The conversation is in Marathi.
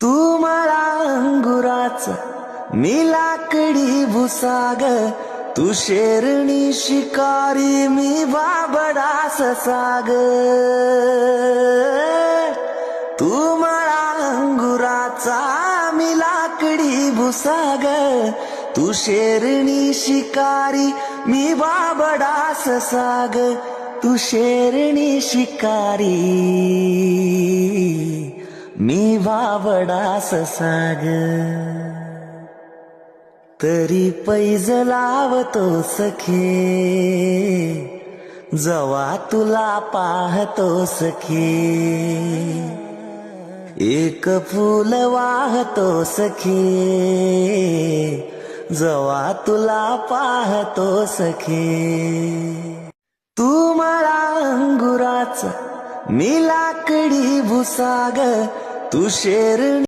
तू मला अंगुराचा मी लाकडी भुसाग, तू शेरणी शिकारी मी बाबडा ससाग. तू मला अंगुराचा मी लाकडी भुसाग, तू शेरणी शिकारी मी बाबडा ससाग. तू शेरणी शिकारी मी बाबडा ससाग. तरी पैज लावतो सखे जवा तुला पाहतो सखे. एक फूल वाहतो सखे जवा तुला पाहतो सखे. तू मला अंगुराचा मी लाकडी भुसाग, तू शेरणी